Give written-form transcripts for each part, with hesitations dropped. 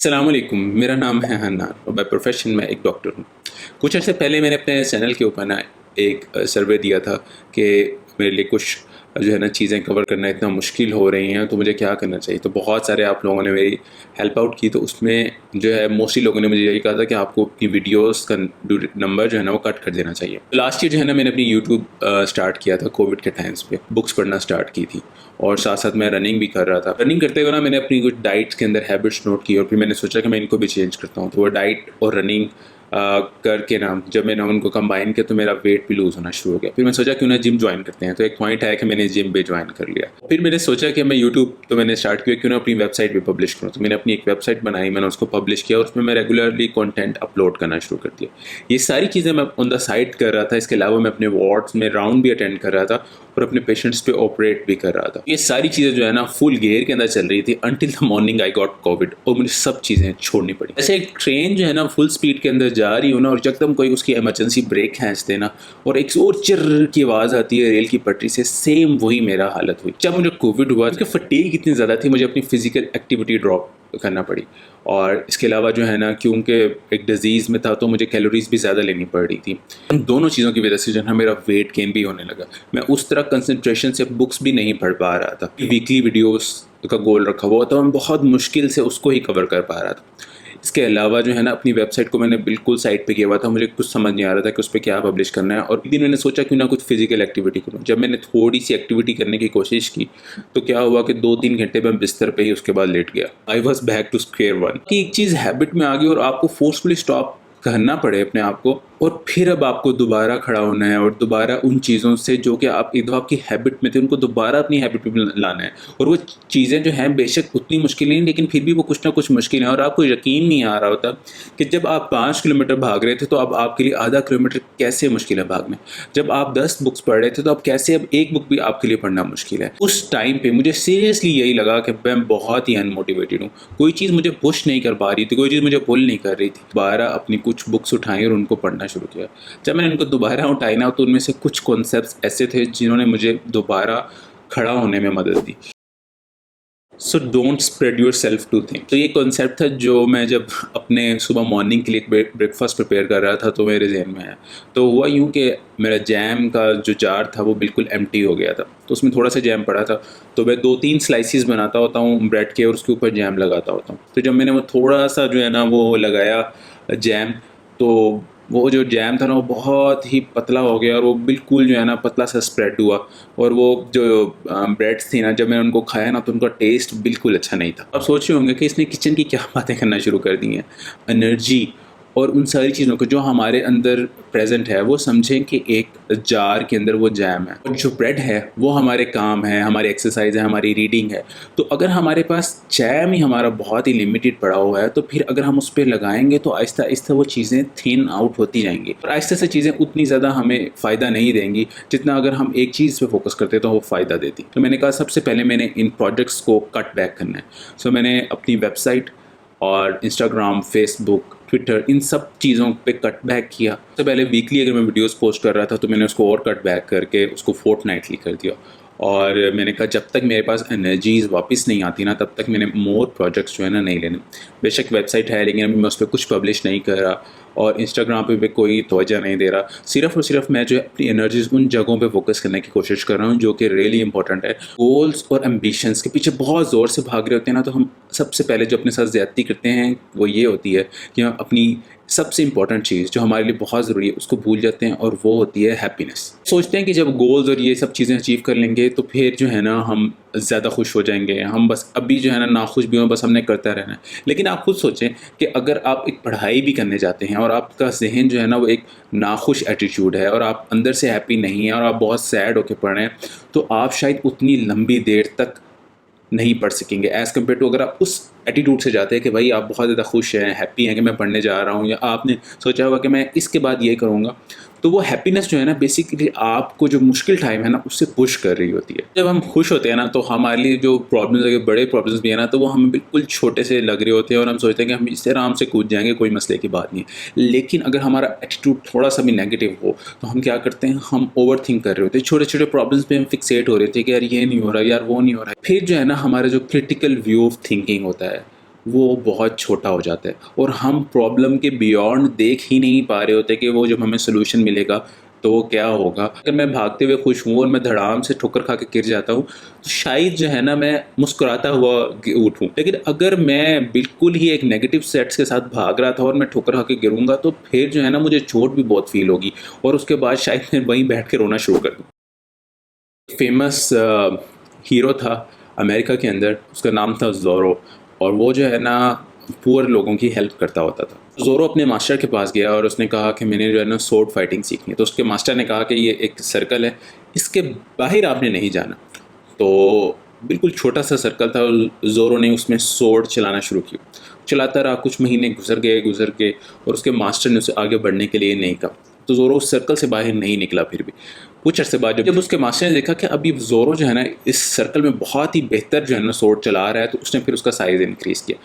अस्सलामुअलैकुम, मेरा नाम है हन्नान और बाय प्रोफेशन मैं एक डॉक्टर हूँ। कुछ अर्से पहले मैंने अपने चैनल के ऊपर ना एक सर्वे दिया था कि मेरे लिए कुछ जो है ना चीज़ें कवर करना इतना मुश्किल हो रही हैं, तो मुझे क्या करना चाहिए। तो बहुत सारे आप लोगों ने मेरी हेल्प आउट की, तो उसमें जो है मोस्टली लोगों ने मुझे यही कहा था कि आपको अपनी वीडियोस का नंबर जो है ना वो कट कर देना चाहिए। तो लास्ट ईयर जो है ना मैंने अपनी यूट्यूब स्टार्ट किया था कोविड के टाइम्स पे, बुक्स पढ़ना स्टार्ट की थी और साथ साथ मैं रनिंग भी कर रहा था। रनिंग करते हुए ना मैंने अपनी कुछ डाइट्स के अंदर हैबिट्स नोट की और फिर मैंने सोचा कि मैं इनको भी चेंज करता हूँ। तो वो डाइट और रनिंग करके ना जब मैंने उनको कंबाइन किया तो मेरा वेट भी लूज़ होना शुरू हो गया। फिर मैंने सोचा क्यों ना जिम ज्वाइन करते हैं, तो एक पॉइंट आया कि मैंने जिम भी ज्वाइन कर लिया। फिर मैंने सोचा कि मैं यूट्यूब तो मैंने स्टार्ट किया, क्यों ना अपनी वेबसाइट भी पब्लिश करूँ। तो मैंने अपनी एक वेबसाइट बनाई, मैंने उसको पब्लिश किया और उसमें मैं रेगुलरली कंटेंट अपलोड करना शुरू कर दिया। ये सारी चीज़ें मैं ऑन द साइड कर रहा था। इसके अलावा मैं अपने वार्ड्स में राउंड भी अटेंड कर रहा था और अपने पेशेंट्स पे ऑपरेट भी कर रहा था। ये सारी चीज़ें जो है ना फुल गियर के अंदर चल रही थी until the morning I got Covid और मुझे सब चीज़ें छोड़नी पड़ी। जैसे एक ट्रेन जो है ना फुल स्पीड के अंदर जा रही हो ना और एकदम कोई उसकी इमरजेंसी ब्रेक खींच देना और एक और चिर की आवाज़ आती है रेल की पटरी से, सेम वही मेरा हालत हुई जब मुझे कोविड हुआ। उसकी फटीग इतनी ज़्यादा थी, मुझे अपनी फिजिकल एक्टिविटी ड्रॉप करना पड़ी। और इसके अलावा जो है ना क्योंकि एक डिजीज़ में था तो मुझे कैलोरीज भी ज़्यादा लेनी पड़ रही थी। इन दोनों चीज़ों की वजह से जो है मेरा वेट गेन भी होने लगा। मैं उस तरह कंसंट्रेशन से बुक्स भी नहीं पढ़ पा रहा था। वीकली वीडियोस का गोल रखा हुआ था, मैं बहुत मुश्किल से उसको ही कवर कर पा रहा था। इसके अलावा जो है ना अपनी वेबसाइट को मैंने बिल्कुल साइड पे किया हुआ था, मुझे कुछ समझ नहीं आ रहा था कि उस पर क्या पब्लिश करना है। और एक दिन मैंने सोचा क्यों ना कुछ फिजिकल एक्टिविटी करूँ। जब मैंने थोड़ी सी एक्टिविटी करने की कोशिश की तो क्या हुआ कि 2-3 घंटे मैं बिस्तर पे ही उसके बाद लेट गया। I was back to square one कि एक चीज़ हैबिट में आ गई और आपको फोर्सफुली स्टॉप करना पड़े अपने आप को और फिर अब आपको दोबारा खड़ा होना है और दोबारा उन चीज़ों से जो कि आप एक दो आपकी हैबिट में थे उनको दोबारा अपनी हैबिट में लाना है। और वो चीज़ें जो हैं बेशक उतनी मुश्किल नहीं, लेकिन फिर भी वो कुछ ना कुछ मुश्किल है और आपको यकीन नहीं आ रहा होता कि जब आप 5 किलोमीटर भाग रहे थे तो अब आपके लिए आधा किलोमीटर कैसे मुश्किल है भागना। जब आप 10 बुक्स पढ़ रहे थे तो अब कैसे अब एक बुक भी आपके लिए पढ़ना मुश्किल है। उस टाइम पे मुझे सीरियसली यही लगा कि मैं बहुत ही अनमोटिवेटेड हूँ। कोई चीज़ मुझे पुश नहीं कर पा रही थी, कोई चीज़ मुझे पुल नहीं कर रही थी। दोबारा अपनी कुछ बुक्स उठाई और उनको पढ़ना शुरू किया। जब मैंने उनको दोबारा उठाई ना तो उनमें से कुछ कॉन्सेप्ट्स ऐसे थे जिन्होंने मुझे दोबारा खड़ा होने में मदद दी। So don't spread yourself to think. तो ये कॉन्सेप्ट था जो मैं जब अपने सुबह मॉर्निंग के लिए ब्रेकफास्ट प्रिपेयर कर रहा था तो मेरे जहन में आया। तो हुआ यूँ कि मेरा जैम का जो जार था वो बिल्कुल एम्प्टी हो गया था, तो उसमें थोड़ा सा जैम पड़ा था। तो मैं 2-3 स्लाइसिस बनाता होता हूँ ब्रेड के और उसके ऊपर जैम लगाता होता हूँ। तो जब मैंने वो थोड़ा सा जो है ना वो लगाया जैम, तो वो जो जैम था ना वो बहुत ही पतला हो गया और वो बिल्कुल जो है ना पतला सा स्प्रेड हुआ। और वो जो ब्रेड्स थी ना जब मैंने उनको खाया ना तो उनका टेस्ट बिल्कुल अच्छा नहीं था। अब सोच रहे होंगे कि इसने किचन की क्या बातें करना शुरू कर दी हैं। एनर्जी और उन सारी चीज़ों को जो हमारे अंदर प्रेजेंट है वो समझें कि एक जार के अंदर वो जैम है और जो ब्रेड है वो हमारे काम है, हमारी एक्सरसाइज है, हमारी रीडिंग है। तो अगर हमारे पास जैम ही हमारा बहुत ही लिमिटेड पड़ा हुआ है तो फिर अगर हम उस पर लगाएंगे तो आहिस्ता आहिस्ता वो चीज़ें थिन आउट होती जाएंगी और आहिस्ता से चीज़ें उतनी ज़्यादा हमें फ़ायदा नहीं देंगी जितना अगर हम एक चीज़ पे फोकस करते तो वो फ़ायदा देती। तो मैंने कहा सबसे पहले मैंने इन प्रोजेक्ट्स को कट बैक करना है। सो मैंने अपनी वेबसाइट और इंस्टाग्राम, फेसबुक, ट्विटर इन सब चीज़ों पे कट बैक किया। सबसे पहले वीकली अगर मैं वीडियोस पोस्ट कर रहा था तो मैंने उसको और कट बैक करके उसको फोर्टनाइटली कर दिया। और मैंने कहा जब तक मेरे पास एनर्जीज़ वापस नहीं आती ना तब तक मैंने मोर प्रोजेक्ट्स जो है ना नहीं लेने। बेशक वेबसाइट है लेकिन अभी मैं उस पर कुछ पब्लिश नहीं कर रहा और इंस्टाग्राम पे भी कोई तवज्जो नहीं दे रहा। सिर्फ़ और सिर्फ मैं जो है अपनी एनर्जीज़ उन जगहों पे फोकस करने की कोशिश कर रहा हूँ जो कि रियली इंपॉर्टेंट है। गोल्स और एम्बिशंस के पीछे बहुत ज़ोर से भाग रहे होते हैं ना तो हम सबसे पहले जो अपने साथ ज़्यादती करते हैं वो ये होती है कि हम अपनी सबसे इंपॉर्टेंट चीज़ जो हमारे लिए बहुत ज़रूरी है उसको भूल जाते हैं और वो होती है हैप्पीनेस। सोचते हैं कि जब गोल्स और ये सब चीज़ें अचीव कर लेंगे तो फिर जो है ना हम ज़्यादा खुश हो जाएंगे। हम बस अभी जो है ना नाखुश भी हों, बस हमने करता रहना है। लेकिन आप खुद सोचें कि अगर आप एक पढ़ाई भी करने जाते हैं और आपका जहन जो है ना वो एक नाखुश एटीट्यूड है और आप अंदर से हैप्पी नहीं हैं और आप बहुत सैड होकर पढ़ रहे हैं तो आप शायद उतनी लंबी देर तक नहीं पढ़ सकेंगे एज़ कम्पेयर टू अगर आप उस एटीट्यूड से जाते हैं कि भाई आप बहुत ज़्यादा खुश हैं, हैप्पी हैं कि मैं पढ़ने जा रहा हूँ, या आपने सोचा होगा कि मैं इसके बाद ये करूँगा। तो वो हैप्पीनेस जो है ना बेसिकली आपको जो मुश्किल टाइम है ना उससे पुश कर रही होती है। जब हम खुश होते हैं ना तो हमारे लिए जो प्रॉब्लम्स अगर बड़े प्रॉब्लम्स भी है ना तो वो हमें बिल्कुल छोटे से लग रहे होते हैं और हम सोचते हैं कि हम इससे आराम से कूद जाएंगे, कोई मसले की बात नहीं है। लेकिन अगर हमारा एटीट्यूड थोड़ा सा भी नेगेटिव हो तो हम क्या करते हैं, हम ओवर थिंक कर रहे होते हैं, छोटे छोटे प्रॉब्लम्स पे हम फिक्सेट हो रहे थे कि यार ये नहीं हो रहा, यार वो नहीं हो रहा है। फिर जो है ना हमारा जो क्रिटिकल व्यू ऑफ थिंकिंग होता है वो बहुत छोटा हो जाता है और हम प्रॉब्लम के बियॉन्ड देख ही नहीं पा रहे होते कि वो जब हमें सोल्यूशन मिलेगा तो वो क्या होगा। अगर मैं भागते हुए खुश हूँ और मैं धड़ाम से ठोकर खा के गिर जाता हूँ तो शायद जो है ना मैं मुस्कुराता हुआ उठूँ, लेकिन अगर मैं बिल्कुल ही एक नेगेटिव सेट्स के साथ भाग रहा था और मैं ठोकर खा के गिरूंगा तो फिर जो है ना मुझे चोट भी बहुत फील होगी और उसके बाद शायद मैं वहीं बैठ के रोना शुरू कर दूँ। फेमस हीरो था अमेरिका के अंदर, उसका नाम था ज़ोरो, और वो जो है ना पुअर लोगों की हेल्प करता होता था। ज़ोरो अपने मास्टर के पास गया और उसने कहा कि मैंने जो है ना स्वॉर्ड फाइटिंग सीखनी है। तो उसके मास्टर ने कहा कि ये एक सर्कल है, इसके बाहर आपने नहीं जाना। तो बिल्कुल छोटा सा सर्कल था और ज़ोरो ने उसमें स्वॉर्ड चलाना शुरू किया। चलाता रहा, कुछ महीने गुजर गए और उसके मास्टर ने उसे आगे बढ़ने के लिए नहीं कहा। तो ज़ोरो उस सर्कल से बाहर नहीं निकला। फिर भी कुछ अर्से बाद जब उसके मास्टर ने देखा कि अभी ज़ोरो जो है ना इस सर्कल में बहुत ही बेहतर जो है ना स्वॉर्ड चला रहा है, तो उसने फिर उसका साइज़ इंक्रीज़ किया।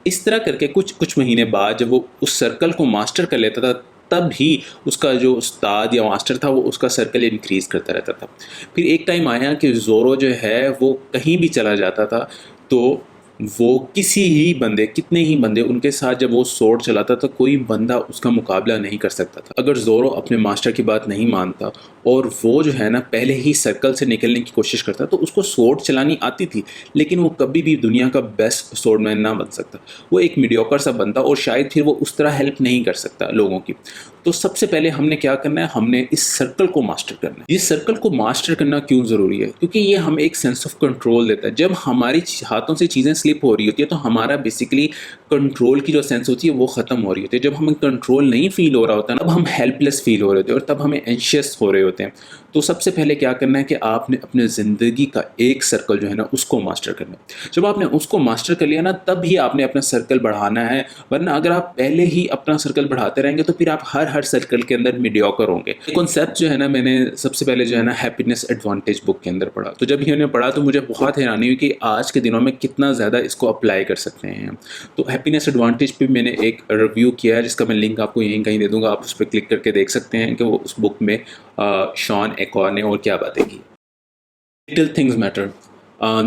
इस तरह करके कुछ महीने बाद जब वो उस सर्कल को मास्टर कर लेता था, तब ही उसका जो उस्ताद या मास्टर था वो उसका सर्कल इंक्रीज़ करता रहता था। फिर एक टाइम आया कि ज़ोरो जो है वो कहीं भी चला जाता था तो वो किसी ही बंदे, कितने ही बंदे उनके साथ जब वो स्वॉर्ड चलाता था, कोई बंदा उसका मुकाबला नहीं कर सकता था। अगर ज़ोरो अपने मास्टर की बात नहीं मानता और वो जो है ना पहले ही सर्कल से निकलने की कोशिश करता, तो उसको स्वॉर्ड चलानी आती थी लेकिन वो कभी भी दुनिया का बेस्ट स्वॉर्डमैन ना बन सकता। वो एक मीडियोकर सा बनता और शायद फिर वो उस तरह हेल्प नहीं कर सकता लोगों की। तो सबसे पहले हमने क्या करना है, हमने इस सर्कल को मास्टर करना है। ये सर्कल को मास्टर करना क्यों ज़रूरी है? क्योंकि ये हमें एक सेंस ऑफ कंट्रोल देता है। जब हमारी हाथों से चीज़ें स्लिप हो रही होती है तो हमारा बेसिकली कंट्रोल की जो सेंस होती है वो ख़त्म हो रही होती है। जब हमें कंट्रोल नहीं फील हो रहा होता ना, तब हम हेल्पलेस फील हो रहे होते हैं और तब हमें एंशियस हो रहे होते हैं। तो सबसे पहले क्या करना है कि आपने अपने ज़िंदगी का एक सर्कल जो है ना उसको मास्टर करना है। जब आपने उसको मास्टर कर लिया ना, तब ही आपने अपना सर्कल बढ़ाना है, वरना अगर आप पहले ही अपना सर्कल बढ़ाते रहेंगे तो फिर आप हर सर्कल के अंदर मीडियोकर होंगे। ये कॉन्सेप्ट जो है ना मैंने सबसे पहले जो है ना हैप्पीनेस एडवांटेज बुक के अंदर पढ़ा। तो जब ये मैंने पढ़ा तो मुझे बहुत हैरानी हुई कि आज के दिनों में कितना ज़्यादा इसको अप्लाई कर सकते हैं। तो हैप्पीनेस एडवांटेज पे मैंने एक रिव्यू किया है जिसका मैं लिंक आपको यहीं कहीं दे दूंगा, आप उस पर क्लिक करके देख सकते हैं कि वो उस बुक में शॉन एकॉर ने और क्या बातें की। Little things matter.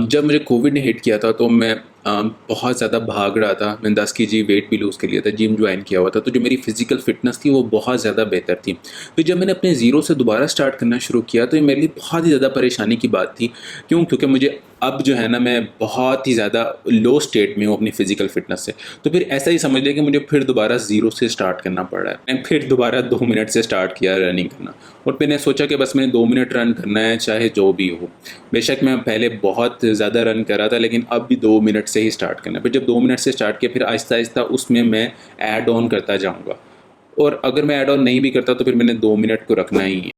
जब मुझे कोविड ने हिट किया था तो मैं बहुत ज़्यादा भाग रहा था। मैंने 10 केजी वेट भी लूज़ कर लिया था, जिम ज्वाइन किया हुआ था, तो जो मेरी फ़िज़िकल फ़िटनेस थी वो बहुत ज़्यादा बेहतर थी। फिर जब मैंने अपने ज़ीरो से दोबारा स्टार्ट करना शुरू किया तो ये मेरे लिए बहुत ही ज़्यादा परेशानी की बात थी। क्यों? क्योंकि मुझे अब जो है ना मैं बहुत ही ज़्यादा लो स्टेट में हूँ अपनी फ़िज़िकल फ़िटनेस से। तो फिर ऐसा ही समझ लें कि मुझे फिर दोबारा ज़ीरो से स्टार्ट करना पड़ रहा है। मैंने फिर दोबारा 2 मिनट से स्टार्ट किया रनिंग करना और मैंने सोचा कि बस मैंने 2 मिनट रन करना है, चाहे जो भी हो। बेशक मैं पहले बहुत ज़्यादा रन कर रहा था लेकिन अब भी 2 मिनट से ही स्टार्ट करना है। फिर जब 2 मिनट से स्टार्ट किया फिर आहिस्ता-आहिस्ता उसमें मैं ऐड ऑन करता जाऊँगा और अगर मैं ऐड ऑन नहीं भी करता तो फिर मैंने 2 मिनट को रखना ही है।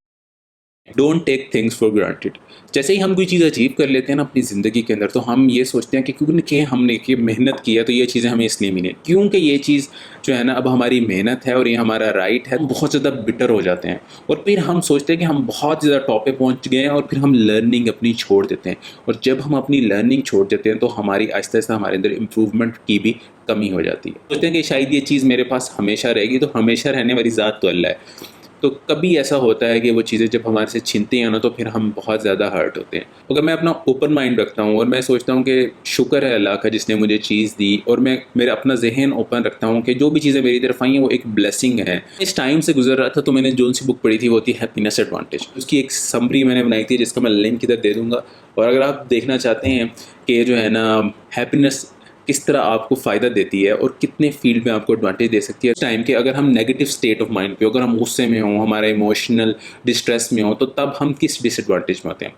Don't take things for granted. जैसे ही हम कोई चीज़ अचीव कर लेते हैं ना अपनी ज़िंदगी के अंदर, तो हम ये सोचते हैं कि क्योंकि हमने कि मेहनत की है तो ये चीज़ें हमें इसलिए मिली, क्योंकि ये चीज़ जो है ना अब हमारी मेहनत है और ये हमारा राइट है। बहुत ज़्यादा बिटर हो जाते हैं और फिर हम सोचते हैं कि हम बहुत ज़्यादा टॉप पे पहुँच गए हैं और फिर हम लर्निंग अपनी छोड़ देते हैं। और जब हम अपनी लर्निंग छोड़ देते हैं तो हमारी आहिस्ता आहिस्ता हमारे अंदर इम्प्रूवमेंट की भी कमी हो जाती है। सोचते हैं कि शायद ये चीज़ मेरे पास हमेशा रहेगी, तो हमेशा रहने वाली ज़ात तो अल्लाह है। तो कभी ऐसा होता है कि वो चीज़ें जब हमारे से छिनती हैं ना तो फिर हम बहुत ज़्यादा हर्ट होते हैं। अगर मैं अपना ओपन माइंड रखता हूँ और मैं सोचता हूँ कि शुक्र है अल्लाह का जिसने मुझे चीज़ दी, और मैं मेरा अपना जहन ओपन रखता हूँ कि जो भी चीज़ें मेरी तरफ आई हैं वो एक ब्लेसिंग है। इस टाइम से गुजर रहा था तो मैंने जो सी बुक पढ़ी थी वो थी हैप्पीनेस एडवांटेज। उसकी एक समरी मैंने बनाई थी जिसका मैं लिंक इधर दे दूँगा, और अगर आप देखना चाहते हैं कि जो है ना हैप्पीनेस किस तरह आपको फ़ायदा देती है और कितने फील्ड में आपको एडवांटेज दे सकती है इस टाइम के, अगर हम नेगेटिव स्टेट ऑफ माइंड पे, अगर हम गुस्से में हों, हमारे इमोशनल डिस्ट्रेस में हों, तो तब हम किस डिसएडवांटेज में होते हैं।